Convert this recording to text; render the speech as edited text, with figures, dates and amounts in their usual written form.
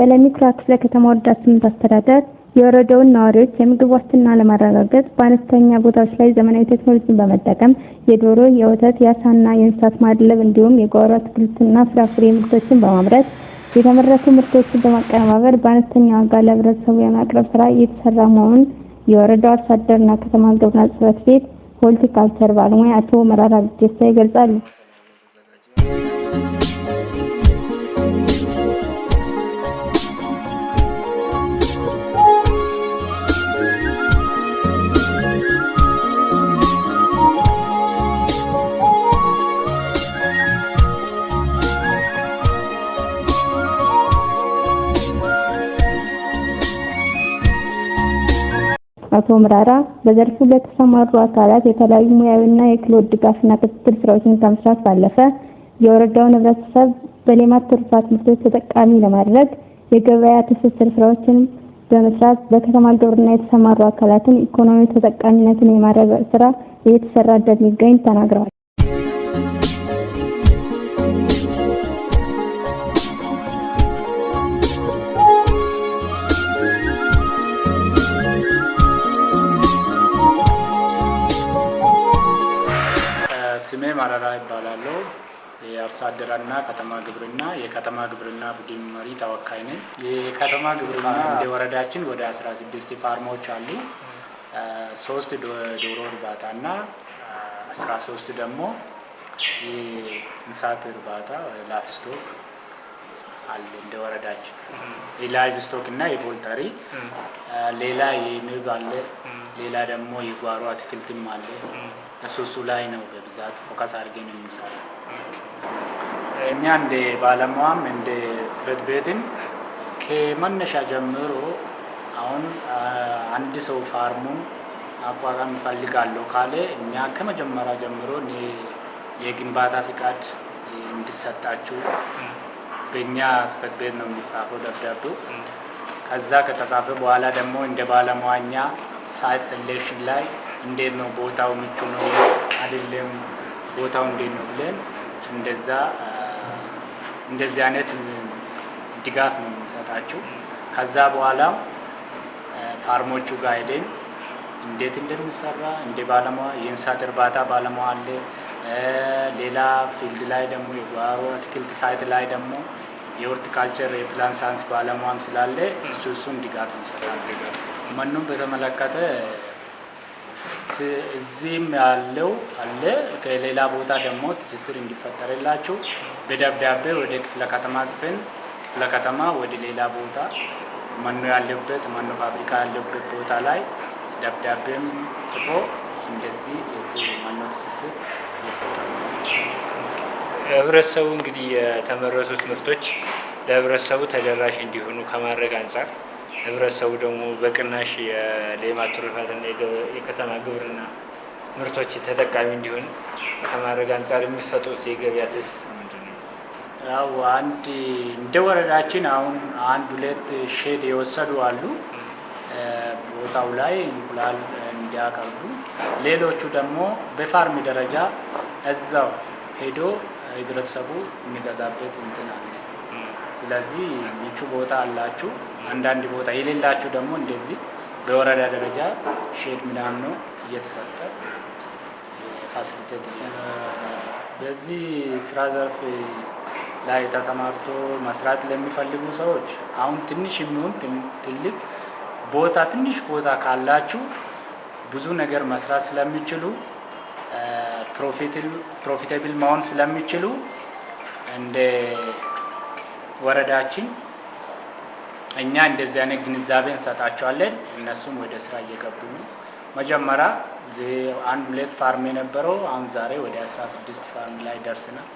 በለሚኩራ ክፍለ ከተማ ወረዳ 8 አስተዳደር የወረዳውን ነዋሪዎች የምግብ ዋስትና ለማረጋገጥ በአነስተኛ ቦታዎች ላይ ዘመናዊ ቴክኖሎጂን በመጠቀም የዶሮ፣ የወተት፣ የአሳና የእንስሳት ማድለብ እንዲሁም የጓሮ አትክልትና ፍራፍሬ ምርቶችን በማምረት የተመረቱ ምርቶችን በማቀነባበር በአነስተኛ ዋጋ ለህብረተሰቡ የማቅረብ ስራ እየተሰራ መሆኑን የወረዳው አርሶ አደርና ከተማ ግብርና ጽሕፈት ቤት ሆርቲካልቸር ባለሙያ አቶ መራራ ጌሳ ይገልጻሉ። አቶ መራራ በዘርፉ ለተሰማሩ አካላት የተለያዩ ሙያዊና የክህሎት ድጋፍና ክትትል ስራዎችን ከመስራት ባለፈ የወረዳውን ህብረተሰብ በሌማት ትሩፋት ምርቶች ተጠቃሚ ለማድረግ የገበያ ትስስር ስራዎችን በመስራት በከተማ ግብርና የተሰማሩ አካላትን ኢኮኖሚ ተጠቃሚነትን የማረጋገጥ ስራ እየተሰራ እንደሚገኝ ተናግረዋል። ስሜ መራራ ይባላል። የአርሶ አደርና ከተማ ግብርና የከተማ ግብርና ቡድን መሪ ተወካይ ነኝ። የከተማ ግብርና እንደ ወረዳችን ወደ 16 ፋርሞች አሉ። 3 ዶሮ እርባታና 13 ደግሞ የእንስሳት እርባታ ላይቭ ስቶክ አለ። እንደ ወረዳችን የላይቭ ስቶክ እና የፖልትሪ ሌላ የንብ አለ። ሌላ ደግሞ የጓሮ አትክልትም አለ። እሱ ላይ ነው በብዛት ፎከስ አድርገን የምንሰራው። እኛ እንደ ባለሙያም እንደ ጽሕፈት ቤትም ከመነሻ ጀምሮ አሁን አንድ ሰው ፋርሙን አቋቋም ይፈልጋለሁ ካለ እኛ ከመጀመሪያ ጀምሮ የግንባታ ፍቃድ እንዲሰጣችሁ በእኛ ጽሕፈት ቤት ነው የሚጻፈው ደብዳቤው። ከዛ ከተጻፈ በኋላ ደግሞ እንደ ባለሙያኛ ሳይት ሴሌክሽን ላይ እንዴት ነው ቦታው ምቹ ነው አይደለም፣ ቦታው እንዴት ነው ብለን እንደዚህ አይነት ድጋፍ ነው የምንሰጣቸው። ከዛ በኋላ ፋርሞቹ ጋር ሄደን እንዴት እንደሚሰራ እንደ ባለሙያ የእንስሳት እርባታ ባለሙያ አለ። ሌላ ፊልድ ላይ ደግሞ የጓሮ አትክልት ሳይት ላይ ደግሞ የሆርቲካልቸር የፕላንት ሳይንስ ባለሙያም ስላለ እሱን ድጋፍ እንሰራለን። መኖን በተመለከተ እዚህም ያለው አለ። ከሌላ ቦታ ደግሞ ትስስር እንዲፈጠርላቸው በደብዳቤ ወደ ክፍለ ከተማ ጽፈን ክፍለ ከተማ ወደ ሌላ ቦታ መኖ ያለበት መኖ ፋብሪካ ያለበት ቦታ ላይ ደብዳቤም ጽፎ እንደዚህ መኖ ትስስር ይፈጠራል። ህብረተሰቡ እንግዲህ የተመረቱት ምርቶች ለህብረተሰቡ ተደራሽ እንዲሆኑ ከማድረግ አንጻር ህብረተሰቡ ደግሞ በቅናሽ የሌማት ትሩፋትና የከተማ ግብርና ምርቶች ተጠቃሚ እንዲሆን ከማድረግ አንጻር የሚፈጥሩት የገበያ ትስስር ምንድን ነው? ያው እንደ ወረዳችን አሁን 1-2 ሼድ የወሰዱ አሉ ቦታው ላይ እንቁላል እንዲያቀርቡ። ሌሎቹ ደግሞ በፋርም ደረጃ እዛው ሄዶ ህብረተሰቡ የሚገዛበት እንትን አለ። ስለዚህ ምቹ ቦታ አላችሁ። አንዳንድ ቦታ የሌላችሁ ደግሞ እንደዚህ በወረዳ ደረጃ ሼድ ምናምን ነው እየተሰጠ ፋሲሊቴት። በዚህ ስራ ዘርፍ ላይ ተሰማርቶ መስራት ለሚፈልጉ ሰዎች አሁን ትንሽ የሚሆን ትልቅ ቦታ ትንሽ ቦታ ካላችሁ ብዙ ነገር መስራት ስለሚችሉ ፕሮፊታብል መሆን ስለሚችሉ እንደ ወረዳችን እኛ እንደዚህ አይነት ግንዛቤ እንሰጣቸዋለን። እነሱም ወደ ስራ እየገቡ ነው። መጀመሪያ 1-2 ፋርም የነበረው አሁን ዛሬ ወደ 16 ፋርም ላይ ደርስናል።